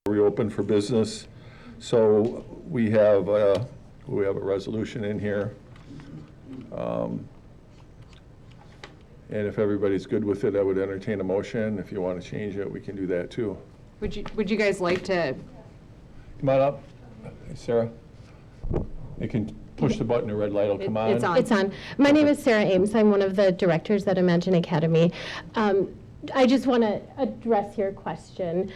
reopen for business. So we have a resolution in here. And if everybody's good with it, I would entertain a motion. If you want to change it, we can do that too. Would you guys like to? Come on up, Sarah. You can push the button, the red light will come on. It's on. My name is Sarah Ames. I'm one of the directors at Imagine Academy. I just want to address your question.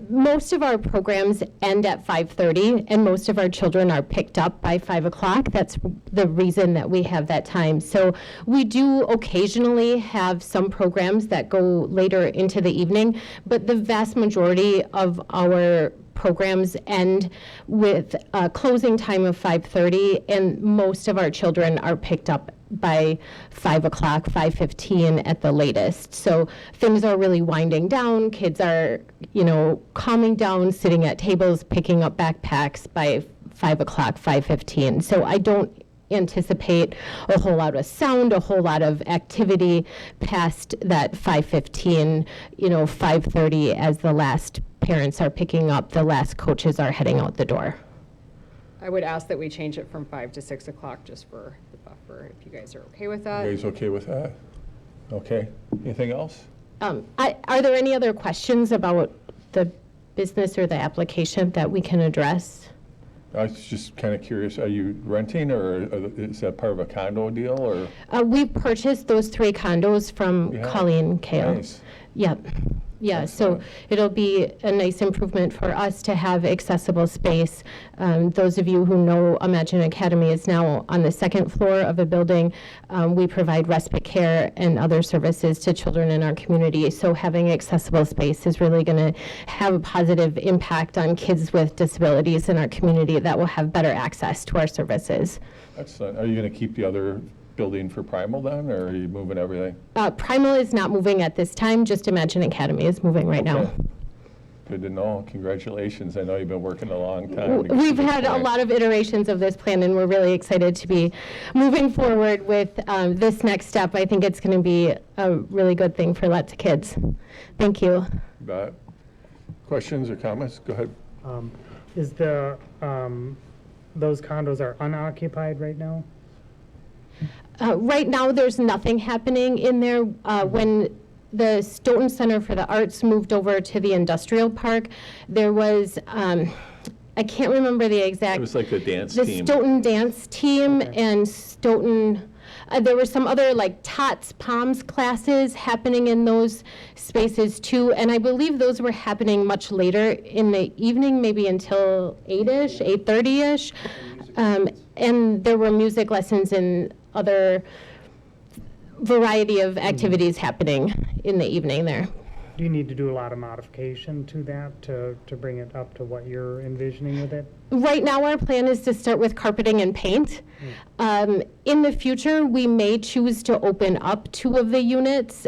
Most of our programs end at 5:30, and most of our children are picked up by 5 o'clock. That's the reason that we have that time. So we do occasionally have some programs that go later into the evening, but the vast majority of our programs end with a closing time of 5:30, and most of our children are picked up by 5 o'clock, 5:15 at the latest. So things are really winding down. Kids are, calming down, sitting at tables, picking up backpacks by 5 o'clock, 5:15. So I don't anticipate a whole lot of sound, a whole lot of activity past that 5:15, 5:30 as the last parents are picking up, the last coaches are heading out the door. I would ask that we change it from 5 to 6 o'clock just for the buffer, if you guys are okay with that. You guys okay with that? Okay. Anything else? Are there any other questions about the business or the application that we can address? I was just kind of curious, are you renting or is that part of a condo deal or? We purchased those 3 condos from Colleen Kale. Nice. Yep. Yeah, so it'll be a nice improvement for us to have accessible space. Those of you who know Imagine Academy is now on the 2nd floor of a building. We provide respite care and other services to children in our community. So having accessible space is really going to have a positive impact on kids with disabilities in our community that will have better access to our services. Excellent. Are you going to keep the other building for Primal then, or are you moving everything? Primal is not moving at this time, just Imagine Academy is moving right now. Good to know. Congratulations. I know you've been working a long time. We've had a lot of iterations of this plan, and we're really excited to be moving forward with this next step. I think it's going to be a really good thing for lots of kids. Thank you. Questions or comments? Go ahead. Is those condos are unoccupied right now? Right now, there's nothing happening in there. When the Stoughton Center for the Arts moved over to the industrial park, there was, I can't remember the exact. It was like the dance the team. The Stoughton dance team and Stoughton, there were some other like Tots, Palms classes happening in those spaces too. And I believe those were happening much later in the evening, maybe until 8-ish, 8:30-ish. And there were music lessons and other variety of activities happening in the evening there. Do you need to do a lot of modification to that to bring it up to what you're envisioning with it? Right now, our plan is to start with carpeting and paint. In the future, we may choose to open up 2 of the units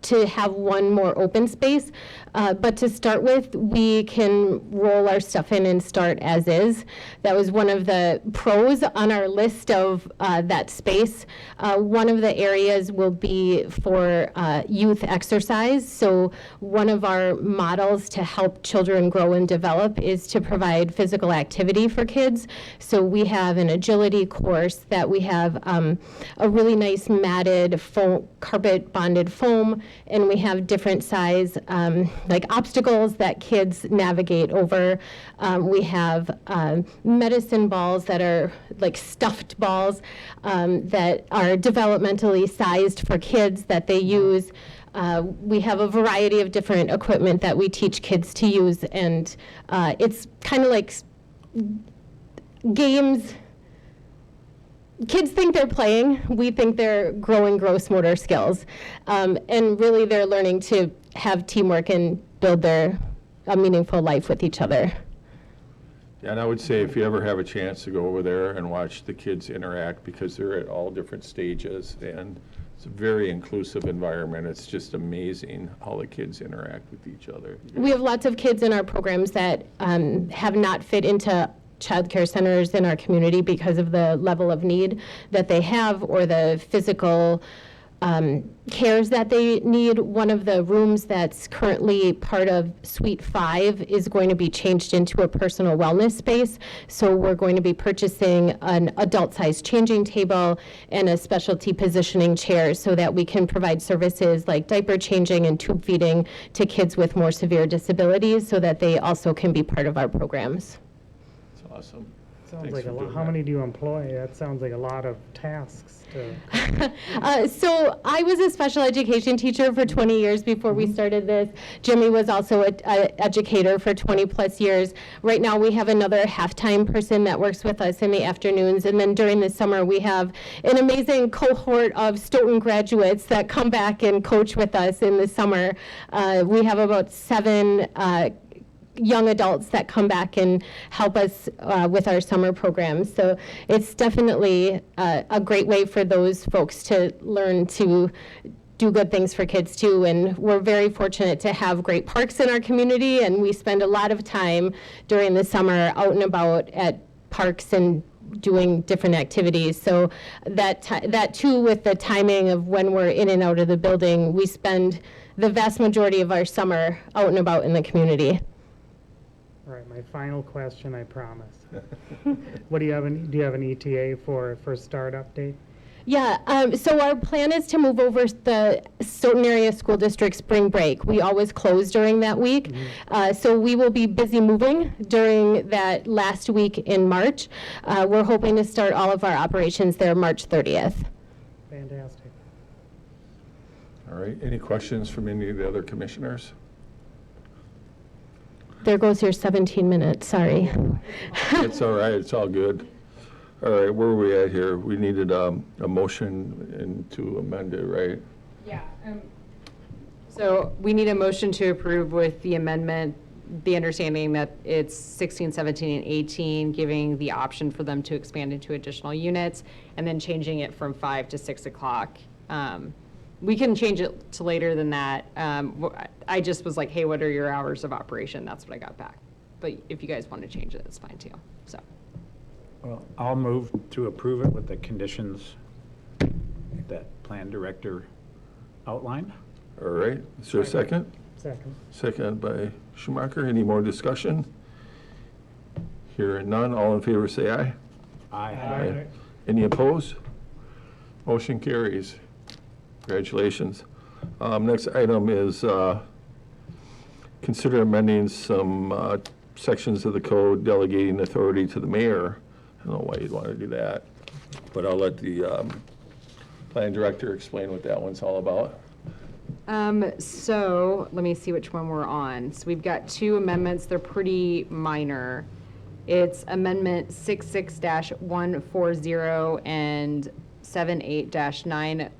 to have one more open space. But to start with, we can roll our stuff in and start as is. That was one of the pros on our list of that space. One of the areas will be for youth exercise. So one of our models to help children grow and develop is to provide physical activity for kids. So we have an agility course that we have a really nice matted foam, carpet bonded foam, and we have different size like obstacles that kids navigate over. We have medicine balls that are like stuffed balls that are developmentally sized for kids that they use. We have a variety of different equipment that we teach kids to use, and it's kind of like games. Kids think they're playing. We think they're growing gross motor skills. And really they're learning to have teamwork and build a meaningful life with each other. Yeah, and I would say if you ever have a chance to go over there and watch the kids interact, because they're at all different stages, and it's a very inclusive environment. It's just amazing how the kids interact with each other. We have lots of kids in our programs that have not fit into child care centers in our community because of the level of need that they have or the physical cares that they need. One of the rooms that's currently part of Suite 5 is going to be changed into a personal wellness space. So we're going to be purchasing an adult-sized changing table and a specialty positioning chair so that we can provide services like diaper changing and tube feeding to kids with more severe disabilities so that they also can be part of our programs. It's awesome. Sounds Thanks like for a lot. doing How that. many do you employ? That sounds like a lot of tasks to. So I was a special education teacher for 20 years before we started this. Jimmy was also an educator for 20 plus years. Right now we have another half-time person that works with us in the afternoons. And then during the summer we have an amazing cohort of Stoughton graduates that come back and coach with us in the summer. We have about 7 young adults that come back and help us with our summer programs. So it's definitely a great way for those folks to learn to do good things for kids too. And we're very fortunate to have great parks in our community, and we spend a lot of time during the summer out and about at parks and doing different activities. So that too, with the timing of when we're in and out of the building, we spend the vast majority of our summer out and about in the community. All right, my final question, I promise. What do you have an ETA for startup date? Yeah, so our plan is to move over the Stoughton Area School District spring break. We always close during that week. So we will be busy moving during that last week in March. We're hoping to start all of our operations there March 30th. Fantastic. All right, any questions from any of the other commissioners? There goes your 17 minutes, sorry. It's all right, it's all good. All right, where are we at here? We needed a motion and to amend it, right? Yeah. So we need a motion to approve with the amendment, the understanding that it's 16, 17, and 18, giving the option for them to expand into additional units, and then changing it from 5 to 6 o'clock. We can change it to later than that. I just was like, hey, what are your hours of operation? That's what I got back. But if you guys want to change it, it's fine too, so. Well, I'll move to approve it with the conditions that plan director outlined. All right, is there a second? Second. Second by Schumacher. Any more discussion? Hearing none, all in favor say aye. Aye. Any opposed? Motion carries. Congratulations. Next item is consider amending some sections of the code delegating authority to the mayor. I don't know why you'd want to do that, but I'll let the plan director explain what that one's all about. So let me see which one we're on. So we've got 2 amendments. They're pretty minor. It's Amendment 66-140 and 78-919.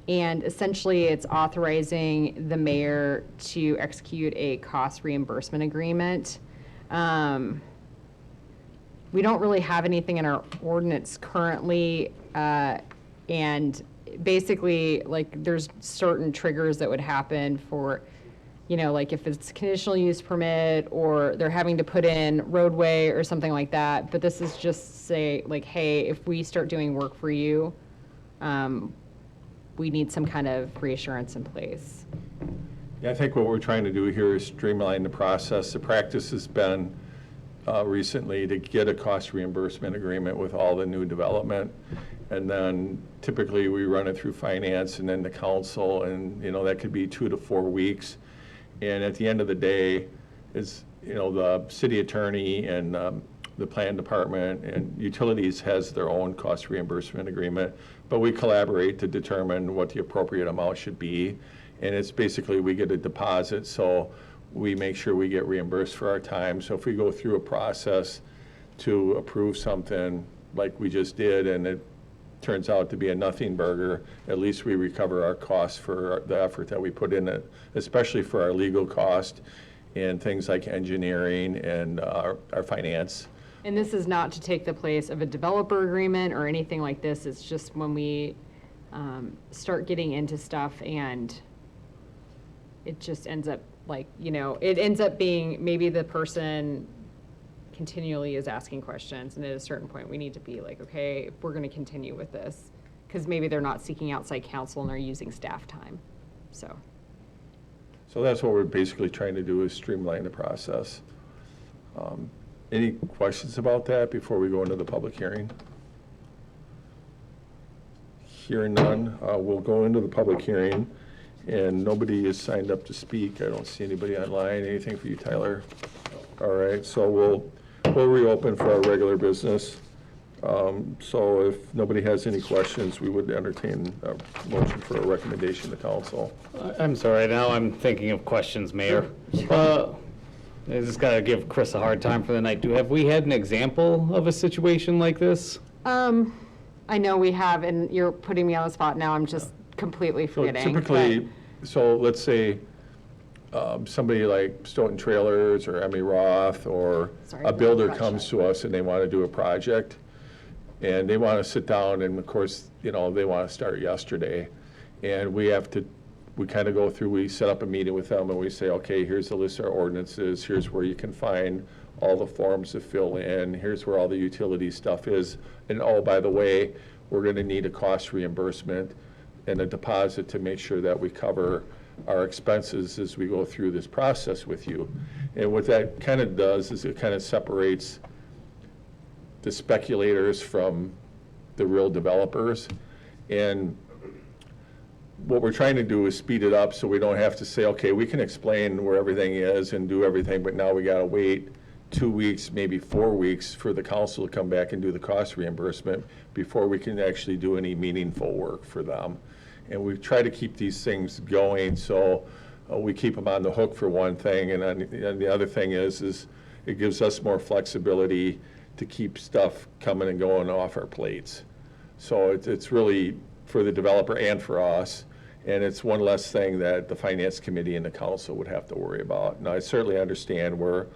And essentially, it's authorizing the mayor to execute a cost reimbursement agreement. We don't really have anything in our ordinance currently, and basically, like, there's certain triggers that would happen for, you know, like if it's a conditional use permit or they're having to put in roadway or something like that. But this is just say, like, hey, if we start doing work for you, we need some kind of reassurance in place. Yeah, I think what we're trying to do here is streamline the process. The practice has been recently to get a cost reimbursement agreement with all the new development. And then typically we run it through finance and then the council, and, you know, that could be 2 to 4 weeks. And at the end of the day, is, you know, the city attorney and the plan department and utilities has their own cost reimbursement agreement, but we collaborate to determine what the appropriate amount should be. And it's basically, we get a deposit, so we make sure we get reimbursed for our time. So if we go through a process to approve something like we just did, and it turns out to be a nothing burger, at least we recover our costs for the effort that we put in it, especially for our legal cost and things like engineering and our finance. And this is not to take the place of a developer agreement or anything like this. It's just when we start getting into stuff and it just ends up like, you know, it ends up being maybe the person continually is asking questions, and at a certain point we need to be like, okay, if we're going to continue with this, because maybe they're not seeking outside counsel and they're using staff time, so. So that's what we're basically trying to do, is streamline the process. Any questions about that before we go into the public hearing? Hearing none, we'll go into the public hearing, and nobody is signed up to speak. I don't see anybody online. Anything for you, Tyler? All right, so we'll reopen for our regular business. So if nobody has any questions, we would entertain a motion for a recommendation to council. I'm sorry, now I'm thinking of questions, Mayor. I just gotta give Chris a hard time for the night. Have we had an example of a situation like this? I know we have, and you're putting me on the spot now, I'm just completely So forgetting. typically, so let's say somebody like Stoughton Trailers or Emmy Roth or Sorry, a builder Roth comes Shop. to us and they want to do a project, and they want to sit down, and of course, they want to start yesterday. And we kind of go through, we set up a meeting with them and we say, okay, here's the list of our ordinances, here's where you can find all the forms to fill in, here's where all the utility stuff is. And oh, by the way, we're going to need a cost reimbursement and a deposit to make sure that we cover our expenses as we go through this process with you. And what that kind of does is it kind of separates the speculators from the real developers. And what we're trying to do is speed it up so we don't have to say, okay, we can explain where everything is and do everything, but now we got to wait 2 weeks, maybe 4 weeks for the council to come back and do the cost reimbursement before we can actually do any meaningful work for them. And we try to keep these things going, so we keep them on the hook for one thing, and the other thing is it gives us more flexibility to keep stuff coming and going off our plates. So it's really for the developer and for us, and it's one less thing that the finance committee and the council would have to worry about. Now, I certainly understand where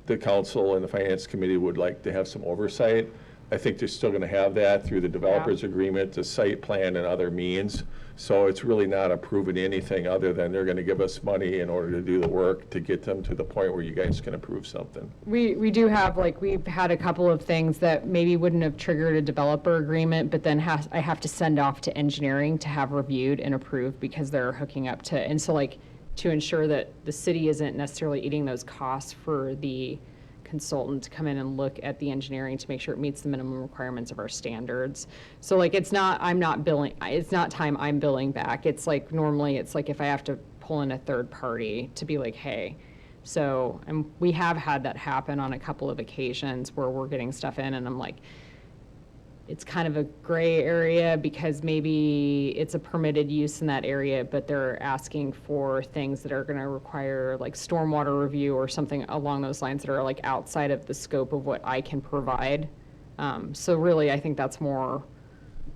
the council and the finance committee would like to have some oversight. I think they're still going to have that through the developers agreement, the site plan, and other means. So it's really not approving anything other than they're going to give us money in order to do the work to get them to the point where you guys can approve something. We do have, we've had a couple of things that maybe wouldn't have triggered a developer agreement, but then I have to send off to engineering to have reviewed and approved because they're hooking up to, and so to ensure that the city isn't necessarily eating those costs for the consultant to come in and look at the engineering to make sure it meets the minimum requirements of our standards. So it's not time I'm billing back. It's normally it's if I have to pull in a third party to be hey. So, and we have had that happen on a couple of occasions where we're getting stuff in and I'm it's kind of a gray area because maybe it's a permitted use in that area, but they're asking for things that are going to require stormwater review or something along those lines that are outside of the scope of what I can provide. So really, I think that's more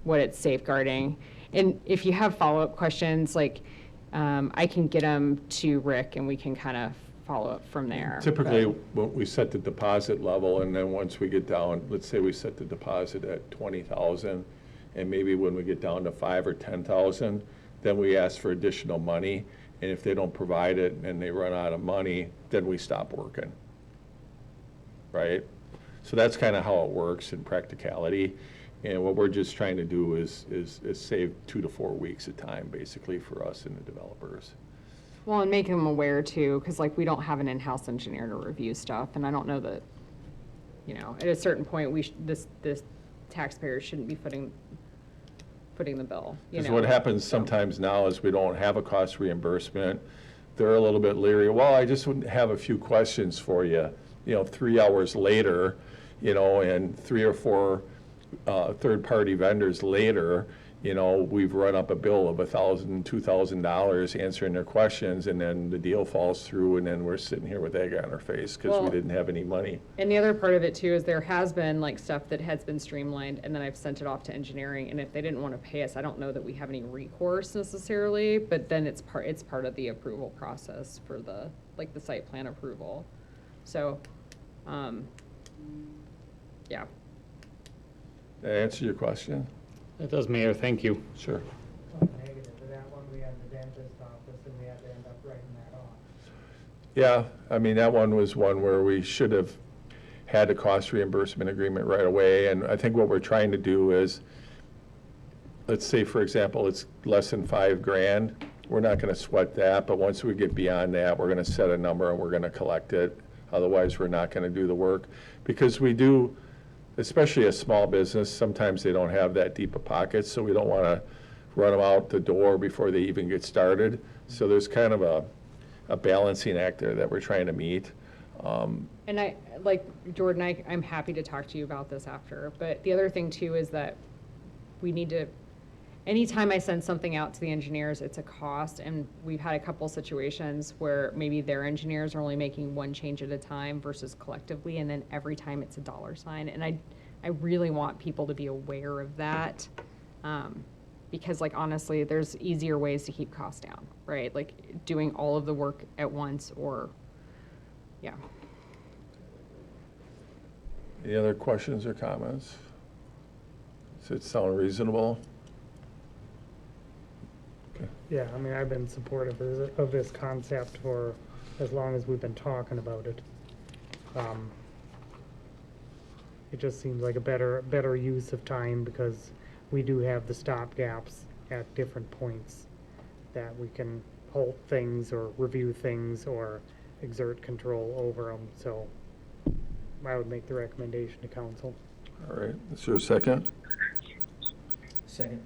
what it's safeguarding. And if you have follow-up questions, I can get them to Rick and we can kind of follow up from there. Typically, when we set the deposit level, and then once we get down, let's say we set the deposit at 20,000, and maybe when we get down to 5 or 10,000, then we ask for additional money, and if they don't provide it and they run out of money, then we stop working, right? So that's kind of how it works in practicality, and what we're just trying to do is save 2 to 4 weeks of time, basically, for us and the developers. Well, and make them aware too, because we don't have an in-house engineer to review stuff, and I don't know that, at a certain point, this taxpayer shouldn't be footing the bill. Because what happens sometimes now is we don't have a cost reimbursement. They're a little bit leery. Well, I just would have a few questions for you. 3 hours later, and 3 or 4 third-party vendors later, we've run up a bill of $1,000, $2,000 answering their questions, and then the deal falls through, and then we're sitting here with egg on our face because we didn't have any money. And the other part of it too is there has been stuff that has been streamlined, and then I've sent it off to engineering, and if they didn't want to pay us, I don't know that we have any recourse necessarily, but then it's part of the approval process for the site plan approval. So, yeah. Did I answer your question? That does, Mayor, thank you. Sure. Negative to that one, we had the dentist office and we had to end up writing that off. Yeah, I mean, that one was one where we should have had a cost reimbursement agreement right away, and I think what we're trying to do is let's say, for example, it's less than $5,000, we're not gonna sweat that, but once we get beyond that, we're gonna set a number and we're gonna collect it. Otherwise, we're not gonna do the work. Because we do, especially a small business, sometimes they don't have that deep of pockets, so we don't wanna run them out the door before they even get started. So there's kind of a balancing act there that we're trying to meet. And I, like, Jordan, I'm happy to talk to you about this after, but the other thing too is that we need to, anytime I send something out to the engineers, it's a cost, and we've had a couple situations where maybe their engineers are only making one change at a time versus collectively, and then every time it's a dollar sign, and I really want people to be aware of that, because like honestly, there's easier ways to keep costs down, right? Like doing all of the work at once, or, yeah. Any other questions or comments? Does it sound reasonable? Yeah, I mean, I've been supportive of this concept for as long as we've been talking about it. It just seems like a better use of time, because we do have the stop gaps at different points that we can halt things or review things or exert control over them. So I would make the recommendation to council. All right, is there a second? Second.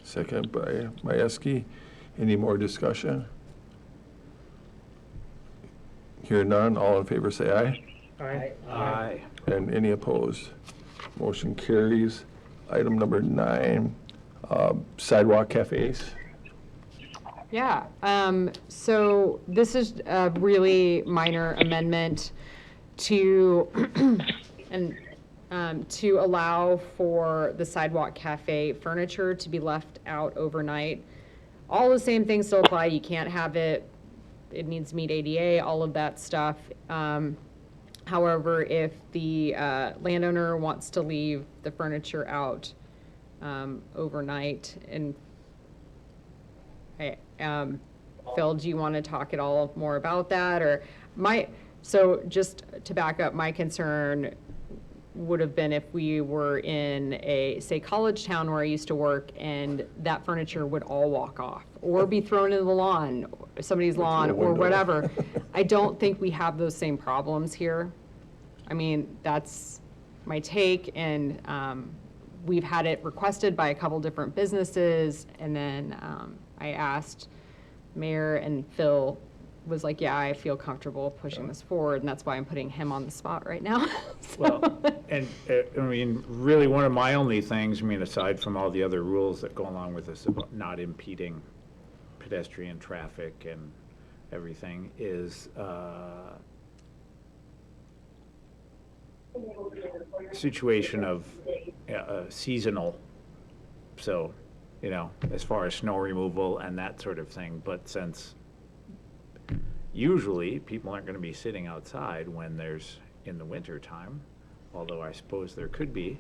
Second by Majewski. Any more discussion? Hear none, all in favor say aye. Aye. Aye. And any opposed? Motion carries. Item number 9, sidewalk cafes. Yeah, so this is a really minor amendment to, to allow for the sidewalk cafe furniture to be left out overnight. All the same things still apply. You can't have it, it needs to meet ADA, all of that stuff. However, if the landowner wants to leave the furniture out overnight, and Phil, do you want to talk at all more about that? Or so just to back up, my concern would have been if we were in a, say, college town where I used to work, and that furniture would all walk off or be thrown into the lawn, somebody's lawn, or window. whatever. I don't think we have those same problems here. I mean, that's my take, and we've had it requested by a couple different businesses, and then I asked Mayor, and Phil was like, yeah, I feel comfortable pushing this forward, and that's why I'm putting him on the spot right now. So- Well, and, I mean, really, one of my only things, I mean, aside from all the other rules that go along with this about not impeding pedestrian traffic and everything, is situation of seasonal, so, you know, as far as snow removal and that sort of thing, but since usually people aren't going to be sitting outside when there's in the winter time, although I suppose there could be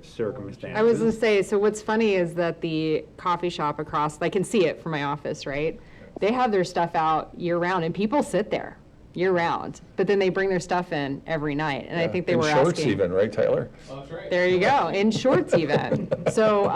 circumstances. I was gonna say, so what's funny is that the coffee shop across, I can see it from my office, right? They have their stuff out year-round, and people sit there year-round, but then they bring their stuff in every night, and I think they In were shorts asking. even, right, Tyler? There you go, in shorts even. So,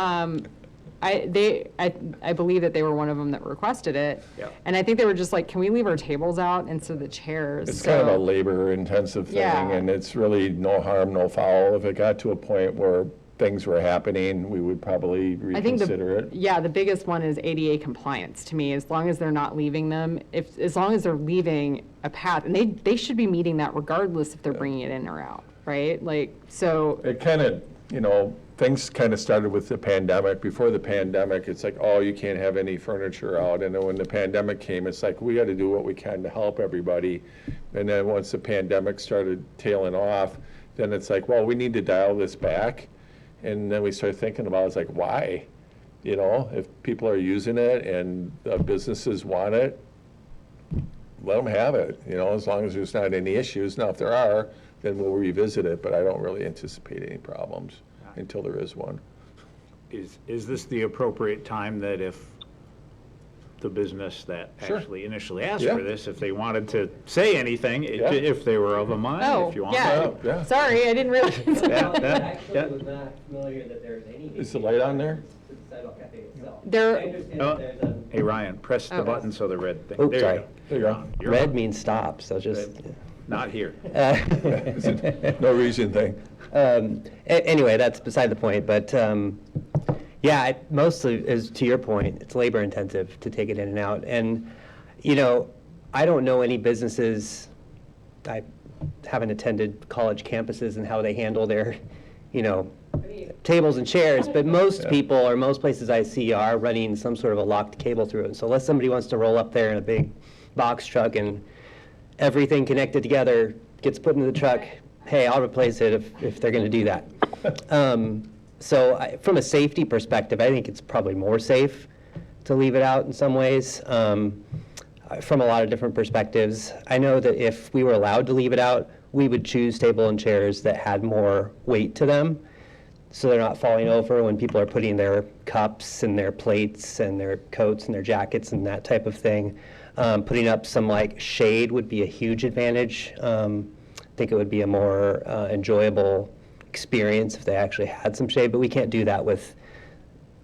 I believe that they were one of them that requested it. Yeah. And I think they were just like, can we leave our tables out instead of the chairs? It's kind of a So- labor-intensive thing, Yeah. and it's really no harm, no foul. If it got to a point where things were happening, we would probably I think reconsider it. yeah, the biggest one is ADA compliance to me, as long as they're not leaving them, as long as they're leaving a path, and they should be meeting that regardless if they're bringing it in or out, right? Like, so, It kind of, you know, things kind of started with the pandemic. Before the pandemic, it's like, oh, you can't have any furniture out. And then when the pandemic came, it's like, we got to do what we can to help everybody. And then once the pandemic started tailing off, then it's like, well, we need to dial this back. And then we started thinking about, it's like, why? You know, if people are using it and the businesses want it, let them have it, you know, as long as there's not any issues. Now, if there are, then we'll revisit it, but I don't really anticipate any problems until there is one. Is this the appropriate time that if the business that Sure. actually initially asked Yeah. for this, if they wanted to say anything, Yeah. if they were of a mind, oh, if you want yeah, to? Yeah. sorry, I didn't realize. Yeah, I yeah, actually yeah. was not familiar that there's any. Is the light on there? Sidewalk There, Oh, hey, Ryan, press the Oh. button so the red thing. Oops, There you sorry. go. There you go. You're Red on. means stop, so just. Not here. No reason thing. Anyway, that's beside the point, but yeah, mostly is to your point, it's labor intensive to take it in and out. And, I don't know any businesses, I haven't attended college campuses and how they handle their, tables and chairs, but most people or most places I see are running some sort of a locked cable through it. So unless somebody wants to roll up there in a big box truck and everything connected together gets put into the truck, hey, I'll replace it if they're going to do that. So from a safety perspective, I think it's probably more safe to leave it out in some ways, from a lot of different perspectives. I know that if we were allowed to leave it out, we would choose table and chairs that had more weight to them, so they're not falling over when people are putting their cups and their plates and their coats and their jackets and that type of thing. Putting up some shade would be a huge advantage. I think it would be a more enjoyable experience if they actually had some shade, but we can't do that with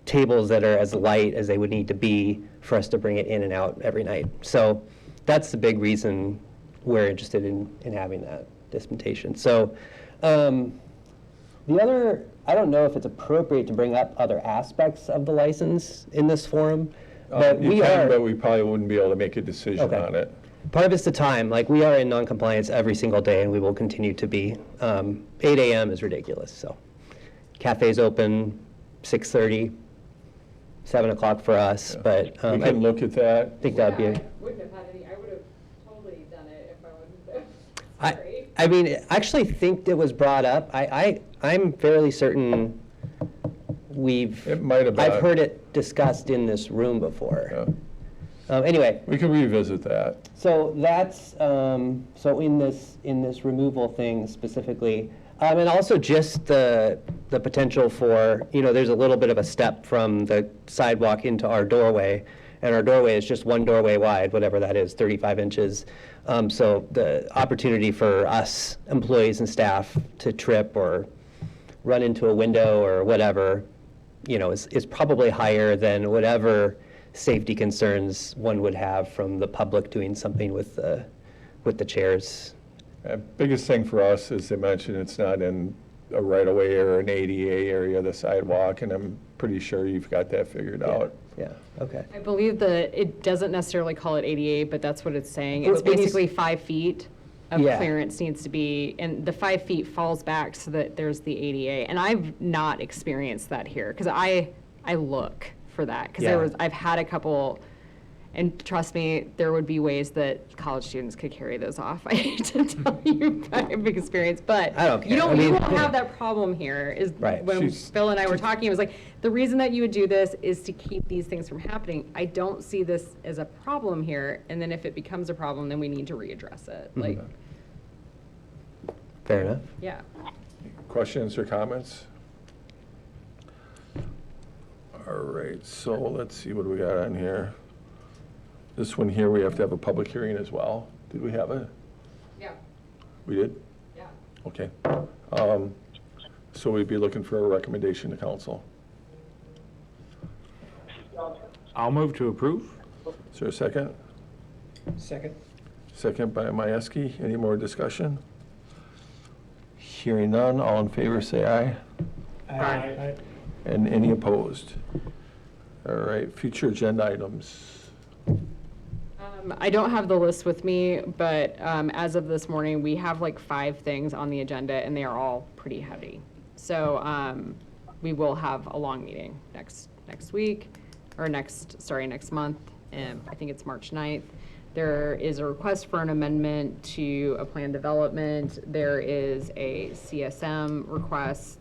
tables that are as light as they would need to be for us to bring it in and out every night. So that's the big reason we're interested in having that dispensation. So the other, I don't know if it's appropriate to bring up other aspects of the license in this forum, but You can, but we probably wouldn't be able to make a decision Okay. on it. Part of it's the time. We are in non-compliance every single day, and we will continue to be. 8 a.m. is ridiculous, so. Cafe's open 6:30, 7 o'clock for us, but We I can look at that. think that would be. wouldn't have had any, I would have totally done it if I wasn't there. I mean, I actually think it was brought up. I'm fairly certain It might have been. I've heard it discussed in this room before. Yeah. Anyway, We can revisit that. so that's, so in this removal thing specifically, and also just the potential for, there's a little bit of a step from the sidewalk into our doorway, and our doorway is just one doorway wide, whatever that is, 35 inches. So the opportunity for us, employees and staff, to trip or run into a window or whatever, is probably higher than whatever safety concerns one would have from the public doing something with the chairs. Biggest thing for us, as I mentioned, it's not in a right-of-way or an ADA area, the sidewalk, and I'm pretty sure you've got that figured out. Yeah, okay. I believe that it doesn't necessarily call it ADA, but that's what it's saying. Well, It's it needs- basically 5 feet of Yeah. clearance needs to be, and the 5 feet falls back so that there's the ADA. And I've not experienced that here, because I look for that, because Yeah. I've had a couple, and trust me, there would be ways that college students could carry those off. I hate to tell you, I've experienced, but I don't care. I you mean- won't have that problem here, is Right. when She's- Phil and I were talking, it was like, the reason that you would do this is to keep these things from happening. I don't see this as a problem here, and then if it becomes a problem, then we need to readdress it. Like, Fair enough. yeah. Questions or comments? All right, so let's see what we got on here. This one here, we have to have a public hearing as well. Did we have it? Yeah, We did? yeah. Okay. So we'd be looking for a recommendation to council. I'll move to approve. Is there a second? Second. Second by Majewski. Any more discussion? Hearing none, all in favor say aye. Aye. And any opposed? All right, future agenda items. I don't have the list with me, but as of this morning, we have like 5 things on the agenda, and they are all pretty heavy. So we will have a long meeting next week, or next month. I think it's March 9th. There is a request for an amendment to a plan development. There is a CSM request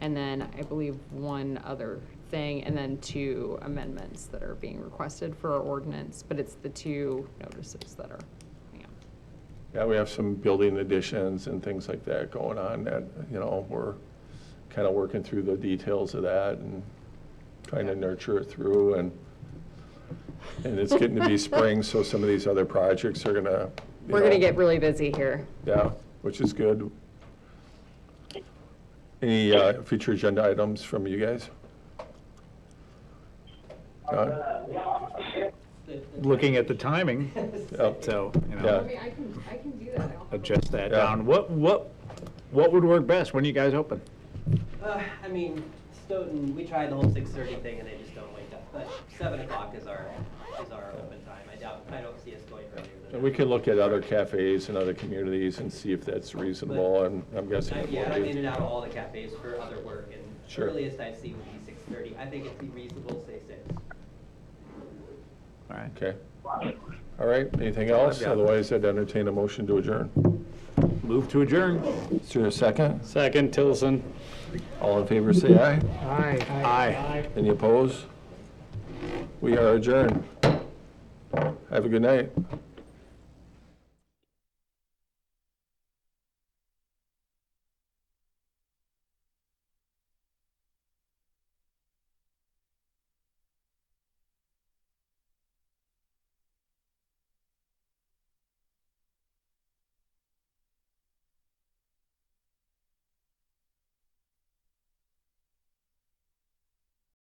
and then I believe one other thing, and then 2 amendments that are being requested for our ordinance, but it's the 2 notices that are, Yeah, we have some building additions and things like that going on that, we're kind of working through the details of that and trying to nurture it through, and it's getting to be spring, so some of these other projects are gonna, we're gonna get really busy here. yeah, which is good. Any future agenda items from you guys? looking at the timing, Yep. so, you Yeah. know, I can do that. adjust that Yeah. down. What would work best? When are you guys open? I mean, Stoughton, we tried the whole 6:30 thing and they just don't wake up. But 7 o'clock is our open time. I don't see us going earlier than And that. we can look at other cafes in other communities and see if that's reasonable, and I'm guessing it Yeah, will I'm be. in and out of all the cafes for other work, and Sure. earliest I see would be 6:30. I think it'd be reasonable, say 6. All right. Okay. All right, anything all I've else? got. Otherwise, I'd entertain a motion to adjourn. Move to adjourn. Is there a second? Second, Tilson. All in favor, say aye. Aye. Aye. Any opposed? We are adjourned. Have a good night.